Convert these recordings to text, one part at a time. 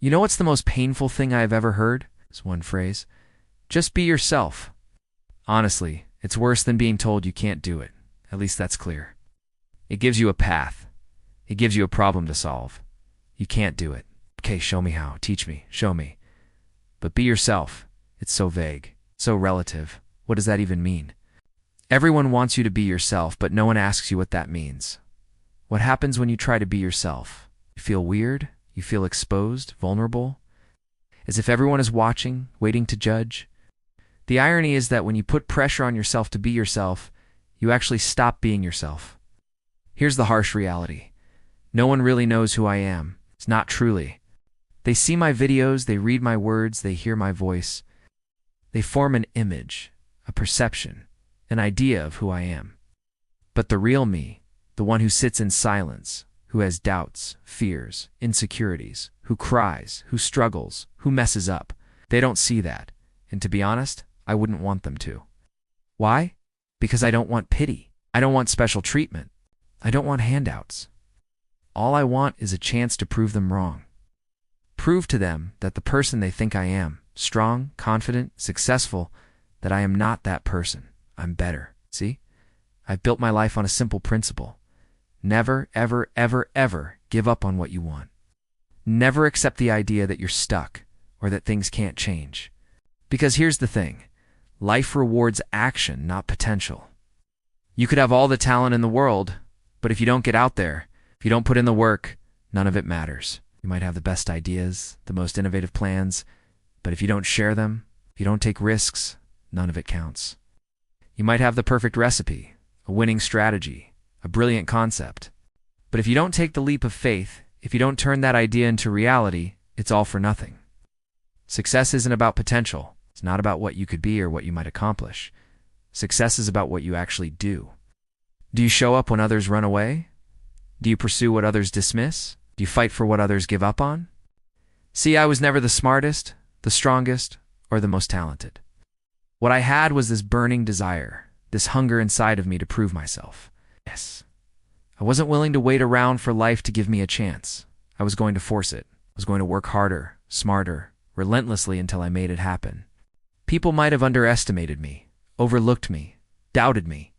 You know what's the most painful thing I've ever heard? It's one phrase. Just be yourself. Honestly, it's worse than being told you can't do it. At least that's clear. It gives you a path. It gives you a problem to solve. You can't do it. Okay, show me how. Teach me. Show me. But be yourself. It's so vague, so relative. What does that even mean? Everyone wants you to be yourself, but no one asks you what that means. What happens when you try to be yourself? You feel weird? You feel exposed, vulnerable? As if everyone is watching, waiting to judge? The irony is that when you put pressure on yourself to be yourself, you actually stop being yourself. Here's the harsh reality. No one really knows who I am. It's not truly. They see my videos, they read my words, they hear my voice. They form an image, a perception, an idea of who I am. But the real me, the one who sits in silence, who has doubts, fears, insecurities, who cries, who struggles, who messes up, they don't see that. And to be honest, I wouldn't want them to. Why? Because I don't want pity. I don't want special treatment. I don't want handouts. All I want is a chance to prove them wrong. Prove to them that the person they think I am, strong, confident, successful, that I am not that person. I'm better. See? I've built my life on a simple principle. Never, ever, ever, ever give up on what you want. Never accept the idea that you're stuck or that things can't change. Because here's the thing. Life rewards action, not potential. You could have all the talent in the world, but if you don't get out there, if you don't put in the work, none of it matters. You might have the best ideas, the most innovative plans, but if you don't share them, if you don't take risks, none of it counts. You might have the perfect recipe, a winning strategy, a brilliant concept, but if you don't take the leap of faith, if you don't turn that idea into reality, it's all for nothing. Success isn't about potential. It's not about what you could be or what you might accomplish. Success is about what you actually do. Do you show up when others run away? Do you pursue what others dismiss? Do you fight for what others give up on? See, I was never the smartest, the strongest, or the most talented. What I had was this burning desire, this hunger inside of me to prove myself. Yes. I wasn't willing to wait around for life to give me a chance. I was going to force it. I was going to work harder, smarter, relentlessly until I made it happen. People might have underestimated me, overlooked me, doubted me.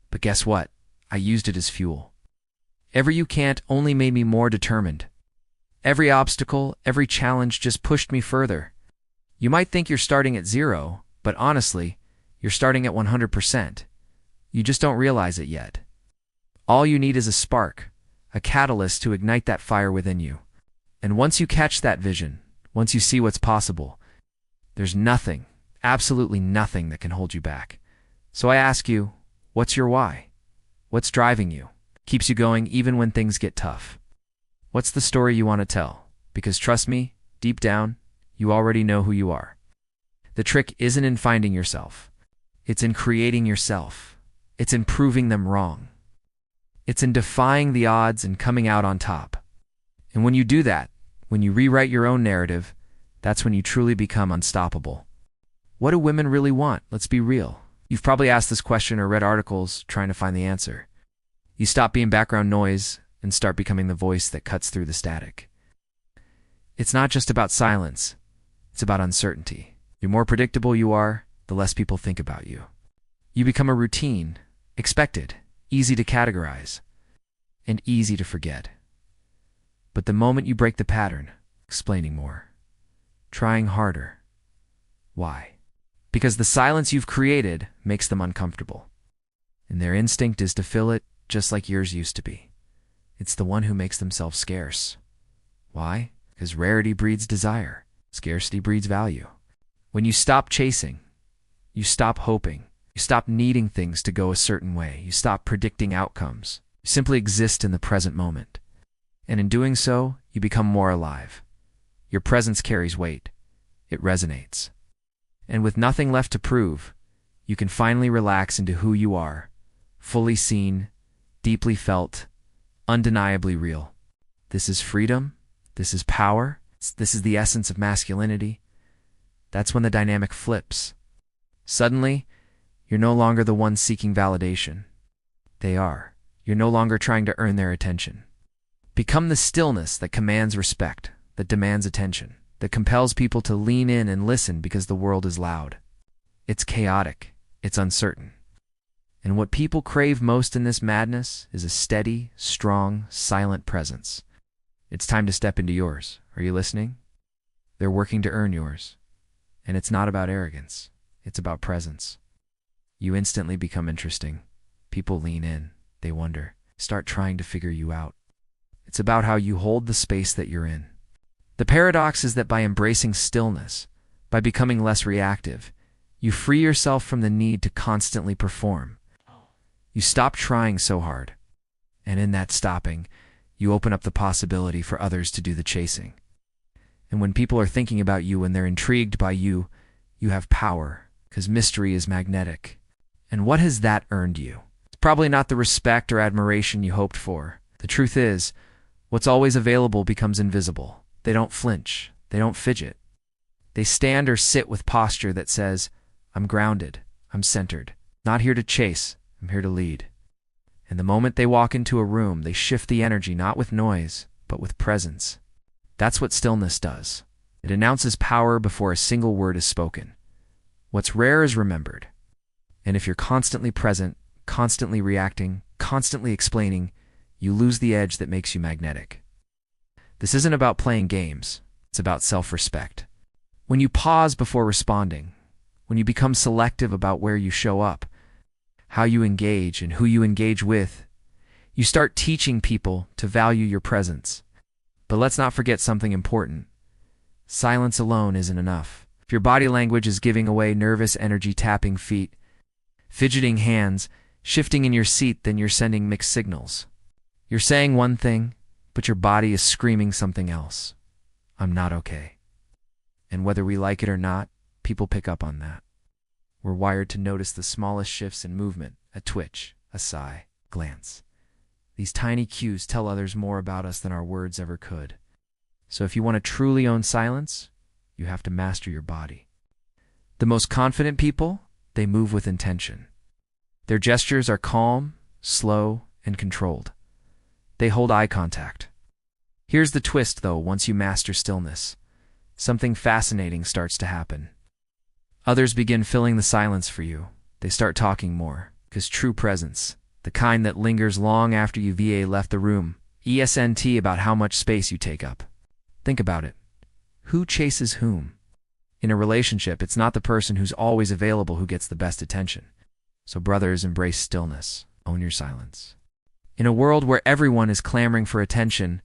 But guess what? I used it as fuel. Every you can't only made me more determined. Every obstacle, every challenge just pushed me further. You might think you're starting at 0, but honestly, you're starting at 100%. You just don't realize it yet. All you need is a spark, a catalyst to ignite that fire within you. And once you catch that vision, once you see what's possible, there's nothing, absolutely nothing that can hold you back. So I ask you, what's your why? What's driving you? Keeps you going even when things get tough? What's the story you want to tell? Because trust me, deep down, you already know who you are. The trick isn't in finding yourself. It's in creating yourself. It's in proving them wrong. It's in defying the odds and coming out on top. And when you do that, when you rewrite your own narrative, that's when you truly become unstoppable. What do women really want? Let's be real. You've probably asked this question or read articles trying to find the answer. You stop being background noise and start becoming the voice that cuts through the static. It's not just about silence. It's about uncertainty. The more predictable you are, the less people think about you. You become a routine, expected, easy to categorize, and easy to forget. But the moment you break the pattern, explaining more, trying harder. Why? Because the silence you've created makes them uncomfortable. And their instinct is to fill it just like yours used to be. It's the one who makes themselves scarce. Why? Because rarity breeds desire. Scarcity breeds value. When you stop chasing, you stop hoping, you stop needing things to go a certain way, you stop predicting outcomes. You simply exist in the present moment. And in doing so, you become more alive. Your presence carries weight. It resonates. And with nothing left to prove, you can finally relax into who you are, fully seen, deeply felt, undeniably real. This is freedom. This is power. This is the essence of masculinity. That's when the dynamic flips. Suddenly, you're no longer the one seeking validation. They are. You're no longer trying to earn their attention. Become the stillness that commands respect, that demands attention, that compels people to lean in and listen because the world is loud. It's chaotic. It's uncertain. And what people crave most in this madness is a steady, strong, silent presence. It's time to step into yours. Are you listening? They're working to earn yours. And it's not about arrogance. It's about presence. You instantly become interesting. People lean in. They wonder. Start trying to figure you out. It's about how you hold the space that you're in. The paradox is that by embracing stillness, by becoming less reactive, you free yourself from the need to constantly perform. You stop trying so hard. And in that stopping, you open up the possibility for others to do the chasing. And when people are thinking about you and they're intrigued by you, you have power, because mystery is magnetic. And what has that earned you? It's probably not the respect or admiration you hoped for. The truth is, what's always available becomes invisible. They don't flinch. They don't fidget. They stand or sit with posture that says, I'm grounded. I'm centered. Not here to chase. I'm here to lead. And the moment they walk into a room, they shift the energy not with noise, but with presence. That's what stillness does. It announces power before a single word is spoken. What's rare is remembered. And if you're constantly present, constantly reacting, constantly explaining, you lose the edge that makes you magnetic. This isn't about playing games. It's about self-respect. When you pause before responding, when you become selective about where you show up, how you engage and who you engage with, you start teaching people to value your presence. But let's not forget something important. Silence alone isn't enough. If your body language is giving away nervous energy, tapping feet, fidgeting hands, shifting in your seat, then you're sending mixed signals. You're saying one thing, but your body is screaming something else. I'm not okay. And whether we like it or not, people pick up on that. We're wired to notice the smallest shifts in movement, a twitch, a sigh, glance. These tiny cues tell others more about us than our words ever could. So if you want to truly own silence, you have to master your body. The most confident people, they move with intention. Their gestures are calm, slow, and controlled. They hold eye contact. Here's the twist, though, once you master stillness. Something fascinating starts to happen. Others begin filling the silence for you. They start talking more, because true presence, the kind that lingers long after you left the room, isn't about how much space you take up. Think about it. Who chases whom? In a relationship, it's not the person who's always available who gets the best attention. So brothers, embrace stillness. Own your silence. In a world where everyone is clamoring for attention,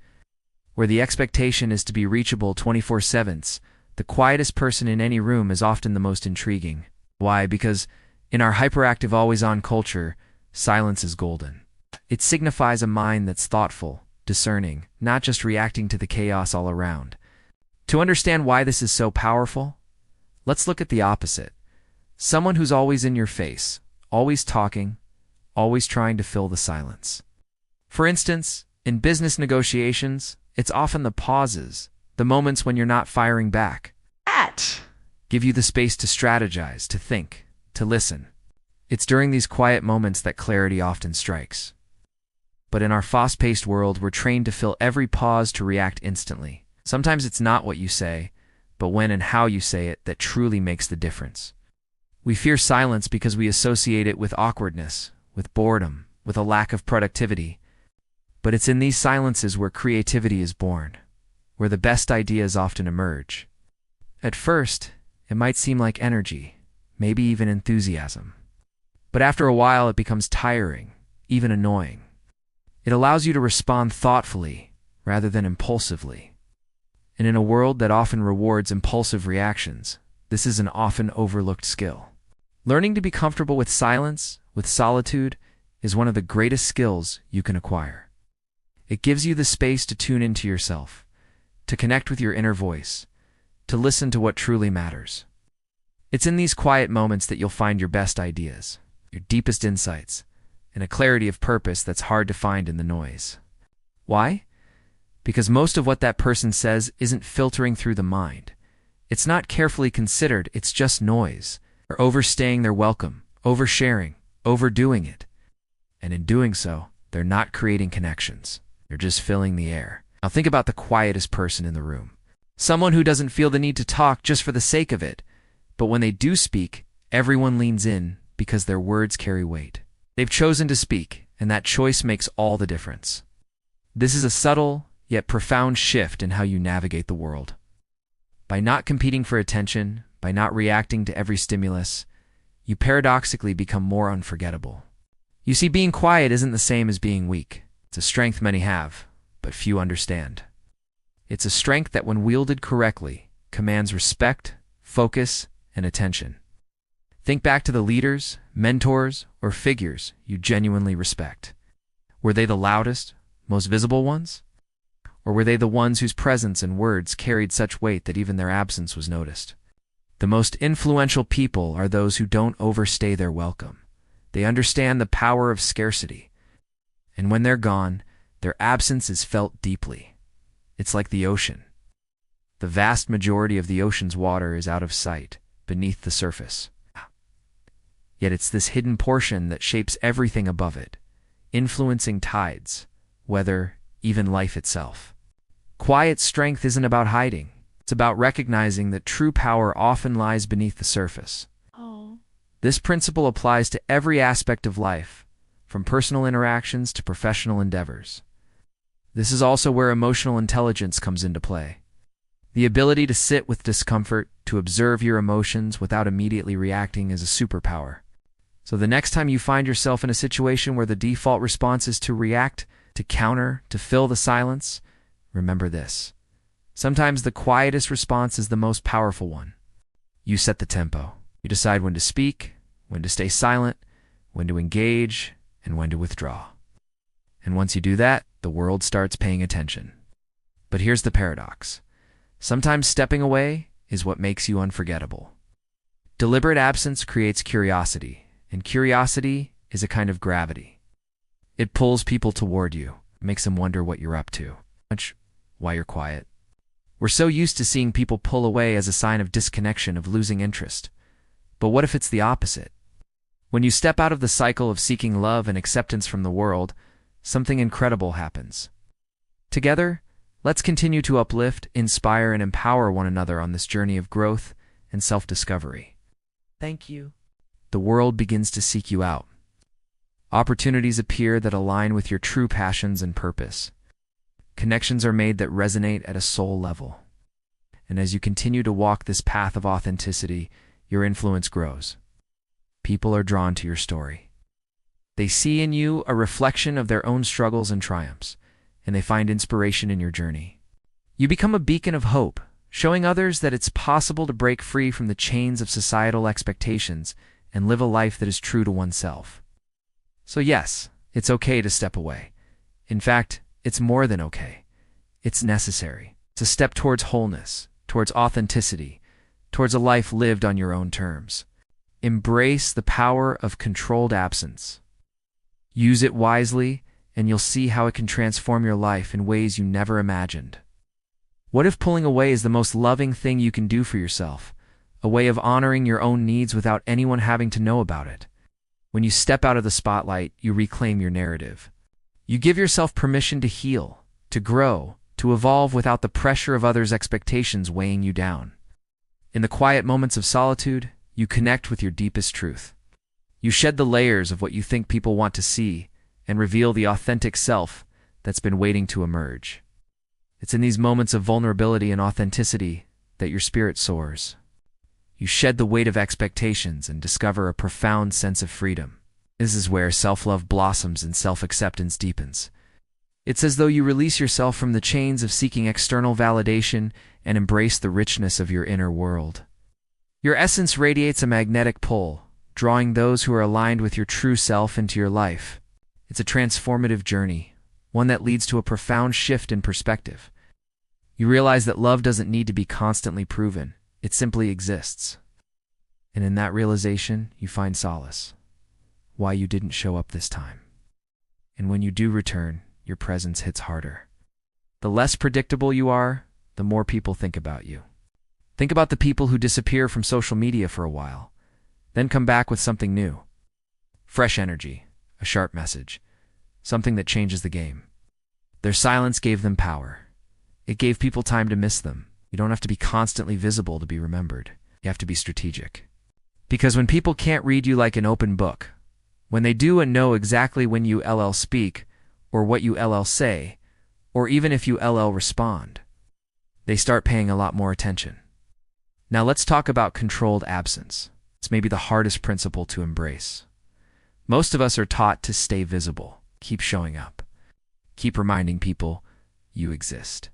where the expectation is to be reachable 24/7, the quietest person in any room is often the most intriguing. Why? Because in our hyperactive, always-on culture, silence is golden. It signifies a mind that's thoughtful, discerning, not just reacting to the chaos all around. To understand why this is so powerful, let's look at the opposite. Someone who's always in your face, always talking, always trying to fill the silence. For instance, in business negotiations, it's often the pauses, the moments when you're not firing back, give you the space to strategize, to think, to listen. It's during these quiet moments that clarity often strikes. But in our fast-paced world, we're trained to fill every pause to react instantly. Sometimes it's not what you say, but when and how you say it that truly makes the difference. We fear silence because we associate it with awkwardness, with boredom, with a lack of productivity. But it's in these silences where creativity is born, where the best ideas often emerge. At first, it might seem like energy, maybe even enthusiasm. But after a while, it becomes tiring, even annoying. It allows you to respond thoughtfully rather than impulsively. And in a world that often rewards impulsive reactions, this is an often overlooked skill. Learning to be comfortable with silence, with solitude, is one of the greatest skills you can acquire. It gives you the space to tune into yourself, to connect with your inner voice, to listen to what truly matters. It's in these quiet moments that you'll find your best ideas, your deepest insights, and a clarity of purpose that's hard to find in the noise. Why? Because most of what that person says isn't filtering through the mind. It's not carefully considered, it's just noise, or overstaying their welcome, oversharing, overdoing it. And in doing so, they're not creating connections. They're just filling the air. Now think about the quietest person in the room. Someone who doesn't feel the need to talk just for the sake of it, but when they do speak, everyone leans in because their words carry weight. They've chosen to speak, and that choice makes all the difference. This is a subtle, yet profound shift in how you navigate the world. By not competing for attention, by not reacting to every stimulus, you paradoxically become more unforgettable. You see, being quiet isn't the same as being weak. It's a strength many have, but few understand. It's a strength that, when wielded correctly, commands respect, focus, and attention. Think back to the leaders, mentors, or figures you genuinely respect. Were they the loudest, most visible ones? Or were they the ones whose presence and words carried such weight that even their absence was noticed? The most influential people are those who don't overstay their welcome. They understand the power of scarcity. And when they're gone, their absence is felt deeply. It's like the ocean. The vast majority of the ocean's water is out of sight, beneath the surface. Yet it's this hidden portion that shapes everything above it, influencing tides, weather, even life itself. Quiet strength isn't about hiding. It's about recognizing that true power often lies beneath the surface. This principle applies to every aspect of life, from personal interactions to professional endeavors. This is also where emotional intelligence comes into play. The ability to sit with discomfort, to observe your emotions without immediately reacting, is a superpower. So the next time you find yourself in a situation where the default response is to react, to counter, to fill the silence, remember this. Sometimes the quietest response is the most powerful one. You set the tempo. You decide when to speak, when to stay silent, when to engage, and when to withdraw. And once you do that, the world starts paying attention. But here's the paradox. Sometimes stepping away is what makes you unforgettable. Deliberate absence creates curiosity, and curiosity is a kind of gravity. It pulls people toward you, makes them wonder what you're up to, why you're quiet. We're so used to seeing people pull away as a sign of disconnection, of losing interest. But what if it's the opposite? When you step out of the cycle of seeking love and acceptance from the world, something incredible happens. Together, let's continue to uplift, inspire, and empower one another on this journey of growth and self-discovery. Thank you. The world begins to seek you out. Opportunities appear that align with your true passions and purpose. Connections are made that resonate at a soul level. And as you continue to walk this path of authenticity, your influence grows. People are drawn to your story. They see in you a reflection of their own struggles and triumphs, and they find inspiration in your journey. You become a beacon of hope, showing others that it's possible to break free from the chains of societal expectations and live a life that is true to oneself. So yes, it's okay to step away. In fact, it's more than okay. It's necessary. It's a step towards wholeness, towards authenticity, towards a life lived on your own terms. Embrace the power of controlled absence. Use it wisely, and you'll see how it can transform your life in ways you never imagined. What if pulling away is the most loving thing you can do for yourself? A way of honoring your own needs without anyone having to know about it. When you step out of the spotlight, you reclaim your narrative. You give yourself permission to heal, to grow, to evolve without the pressure of others' expectations weighing you down. In the quiet moments of solitude, you connect with your deepest truth. You shed the layers of what you think people want to see and reveal the authentic self that's been waiting to emerge. It's in these moments of vulnerability and authenticity that your spirit soars. You shed the weight of expectations and discover a profound sense of freedom. This is where self-love blossoms and self-acceptance deepens. It's as though you release yourself from the chains of seeking external validation and embrace the richness of your inner world. Your essence radiates a magnetic pull, drawing those who are aligned with your true self into your life. It's a transformative journey, one that leads to a profound shift in perspective. You realize that love doesn't need to be constantly proven. It simply exists. And in that realization, you find solace. Why you didn't show up this time. And when you do return, your presence hits harder. The less predictable you are, the more people think about you. Think about the people who disappear from social media for a while, then come back with something new. Fresh energy, a sharp message, something that changes the game. Their silence gave them power. It gave people time to miss them. You don't have to be constantly visible to be remembered. You have to be strategic. Because when people can't read you like an open book, when they do and know exactly when you speak, or what you say, or even if you respond, they start paying a lot more attention. Now let's talk about controlled absence. It's maybe the hardest principle to embrace. Most of us are taught to stay visible, keep showing up, keep reminding people you exist.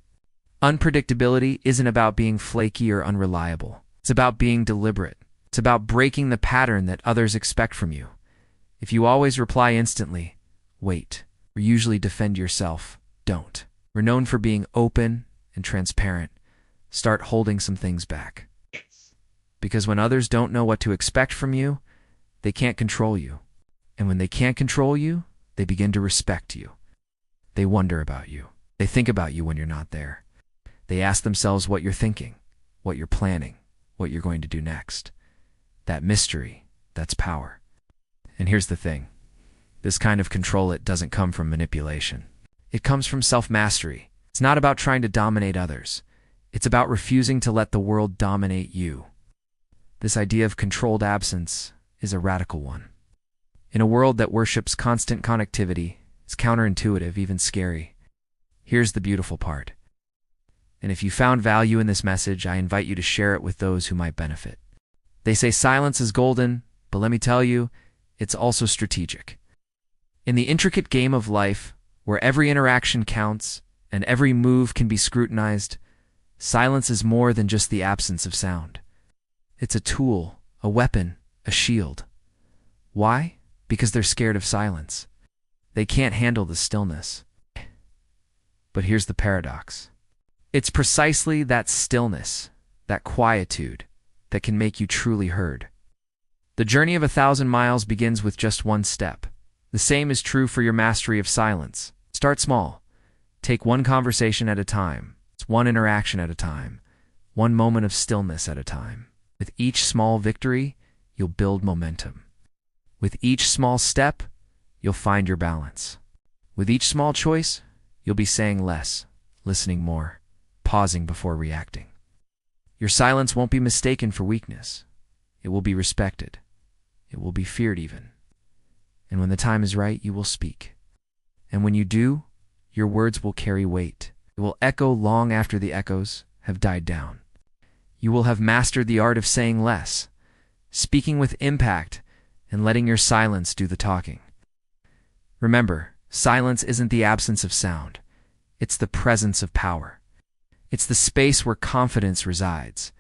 Unpredictability isn't about being flaky or unreliable. It's about being deliberate. It's about breaking the pattern that others expect from you. If you always reply instantly, wait, or usually defend yourself, don't. We're known for being open and transparent. Start holding some things back. Because when others don't know what to expect from you, they can't control you. And when they can't control you, they begin to respect you. They wonder about you. They think about you when you're not there. They ask themselves what you're thinking, what you're planning, what you're going to do next. That mystery, that's power. And here's the thing. This kind of control, it doesn't come from manipulation. It comes from self-mastery. It's not about trying to dominate others. It's about refusing to let the world dominate you. This idea of controlled absence is a radical one. In a world that worships constant connectivity, it's counterintuitive, even scary. Here's the beautiful part. And if you found value in this message, I invite you to share it with those who might benefit. They say silence is golden, but let me tell you, it's also strategic. In the intricate game of life, where every interaction counts and every move can be scrutinized, silence is more than just the absence of sound. It's a tool, a weapon, a shield. Why? Because they're scared of silence. They can't handle the stillness. But here's the paradox. It's precisely that stillness, that quietude, that can make you truly heard. The journey of 1,000 miles begins with just one step. The same is true for your mastery of silence. Start small. Take one conversation at a time. It's one interaction at a time. One moment of stillness at a time. With each small victory, you'll build momentum. With each small step, you'll find your balance. With each small choice, you'll be saying less, listening more, pausing before reacting. Your silence won't be mistaken for weakness. It will be respected. It will be feared even. And when the time is right, you will speak. And when you do, your words will carry weight. It will echo long after the echoes have died down. You will have mastered the art of saying less, speaking with impact, and letting your silence do the talking. Remember, silence isn't the absence of sound. It's the presence of power. It's the space where confidence resides.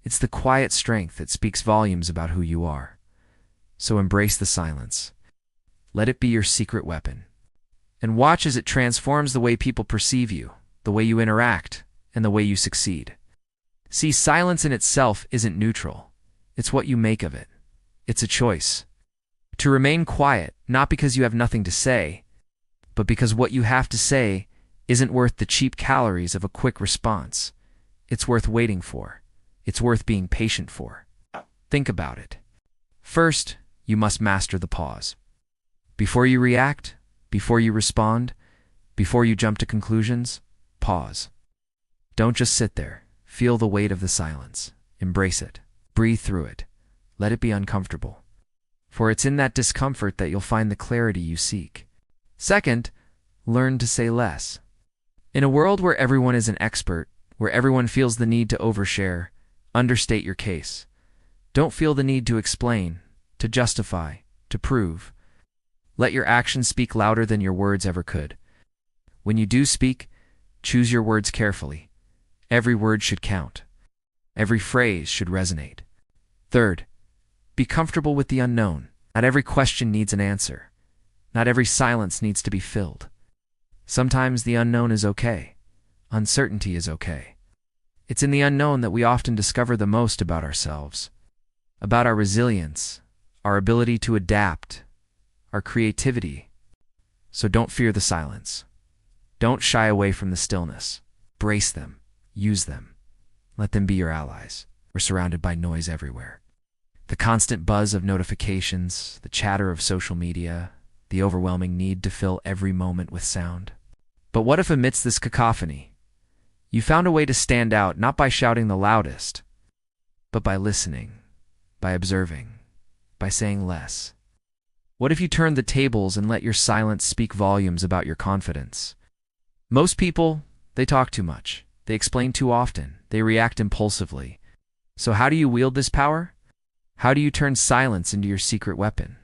It's the quiet strength that speaks volumes about who you are. So embrace the silence. Let it be your secret weapon. And watch as it transforms the way people perceive you, the way you interact, and the way you succeed. See, silence in itself isn't neutral. It's what you make of it. It's a choice. To remain quiet, not because you have nothing to say, but because what you have to say isn't worth the cheap calories of a quick response. It's worth waiting for. It's worth being patient for. Think about it. First, you must master the pause. Before you react, before you respond, before you jump to conclusions, pause. Don't just sit there. Feel the weight of the silence. Embrace it. Breathe through it. Let it be uncomfortable. For it's in that discomfort that you'll find the clarity you seek. Second, learn to say less. In a world where everyone is an expert, where everyone feels the need to overshare, understate your case. Don't feel the need to explain, to justify, to prove. Let your actions speak louder than your words ever could. When you do speak, choose your words carefully. Every word should count. Every phrase should resonate. Third, be comfortable with the unknown. Not every question needs an answer. Not every silence needs to be filled. Sometimes the unknown is okay. Uncertainty is okay. It's in the unknown that we often discover the most about ourselves, about our resilience, our ability to adapt, our creativity. So don't fear the silence. Don't shy away from the stillness. Brace them. Use them. Let them be your allies. We're surrounded by noise everywhere. The constant buzz of notifications, the chatter of social media, the overwhelming need to fill every moment with sound. But what if amidst this cacophony, You found a way to stand out not by shouting the loudest, but by listening, by observing, by saying less. What if you turned the tables and let your silence speak volumes about your confidence? Most people, they talk too much. They explain too often. They react impulsively. So how do you wield this power? How do you turn silence into your secret weapon?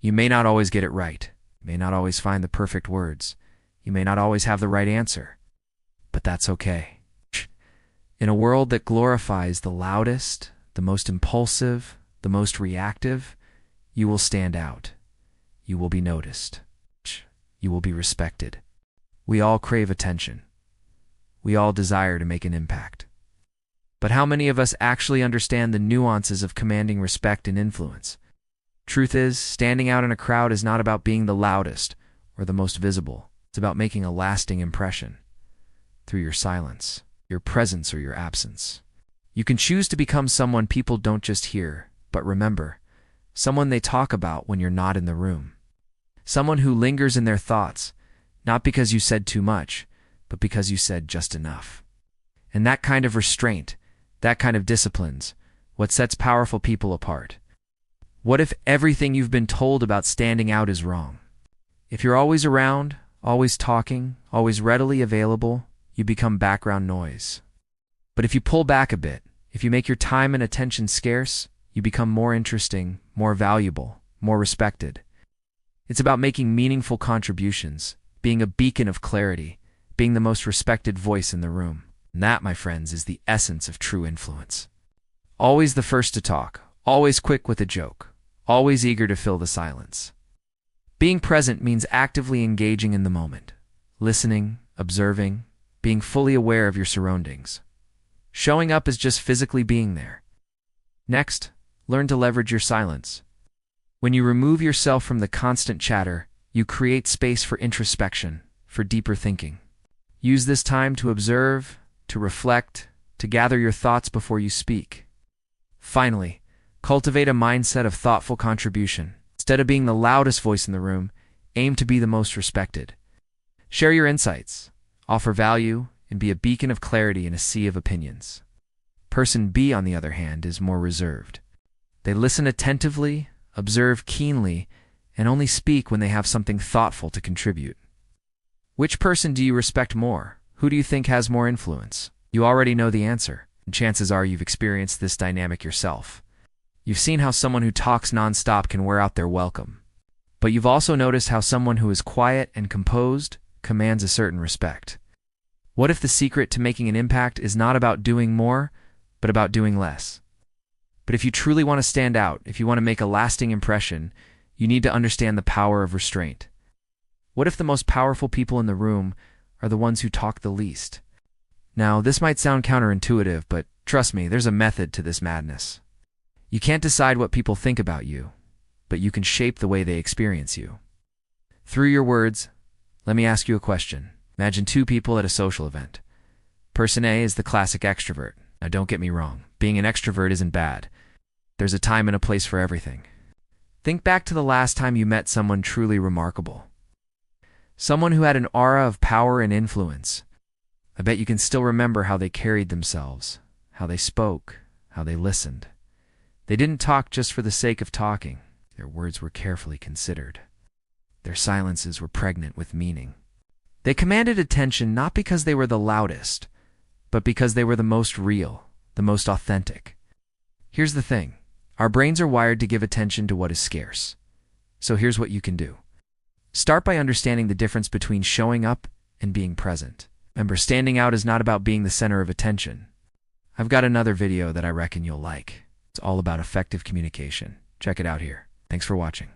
You may not always get it right. You may not always find the perfect words. You may not always have the right answer. But that's okay. In a world that glorifies the loudest, the most impulsive, the most reactive, you will stand out. You will be noticed. You will be respected. We all crave attention. We all desire to make an impact. But how many of us actually understand the nuances of commanding respect and influence? Truth is, standing out in a crowd is not about being the loudest or the most visible. It's about making a lasting impression through your silence, your presence, or your absence. You can choose to become someone people don't just hear, but remember, someone they talk about when you're not in the room. Someone who lingers in their thoughts, not because you said too much, but because you said just enough. And that kind of restraint, that kind of discipline's what sets powerful people apart. What if everything you've been told about standing out is wrong? If you're always around, always talking, always readily available, you become background noise. But if you pull back a bit, if you make your time and attention scarce, you become more interesting, more valuable, more respected. It's about making meaningful contributions, being a beacon of clarity, being the most respected voice in the room. And that, my friends, is the essence of true influence. Always the first to talk, always quick with a joke, always eager to fill the silence. Being present means actively engaging in the moment, listening, observing, being fully aware of your surroundings. Showing up is just physically being there. Next, learn to leverage your silence. When you remove yourself from the constant chatter, you create space for introspection, for deeper thinking. Use this time to observe, to reflect, to gather your thoughts before you speak. Finally, cultivate a mindset of thoughtful contribution. Instead of being the loudest voice in the room, aim to be the most respected. Share your insights, offer value, and be a beacon of clarity in a sea of opinions. Person B, on the other hand, is more reserved. They listen attentively, observe keenly, and only speak when they have something thoughtful to contribute. Which person do you respect more? Who do you think has more influence? You already know the answer, and chances are you've experienced this dynamic yourself. You've seen how someone who talks nonstop can wear out their welcome. But you've also noticed how someone who is quiet and composed commands a certain respect. What if the secret to making an impact is not about doing more, but about doing less? But if you truly want to stand out, if you want to make a lasting impression, you need to understand the power of restraint. What if the most powerful people in the room are the ones who talk the least? Now, this might sound counterintuitive, but trust me, there's a method to this madness. You can't decide what people think about you, but you can shape the way they experience you. Through your words, let me ask you a question. Imagine two people at a social event. Person A is the classic extrovert. Now, don't get me wrong. Being an extrovert isn't bad. There's a time and a place for everything. Think back to the last time you met someone truly remarkable. Someone who had an aura of power and influence. I bet you can still remember how they carried themselves, how they spoke, how they listened. They didn't talk just for the sake of talking. Their words were carefully considered. Their silences were pregnant with meaning. They commanded attention not because they were the loudest, but because they were the most real, the most authentic. Here's the thing. Our brains are wired to give attention to what is scarce. So here's what you can do. Start by understanding the difference between showing up and being present. Remember, standing out is not about being the center of attention. I've got another video that I reckon you'll like. It's all about effective communication. Check it out here. Thanks for watching.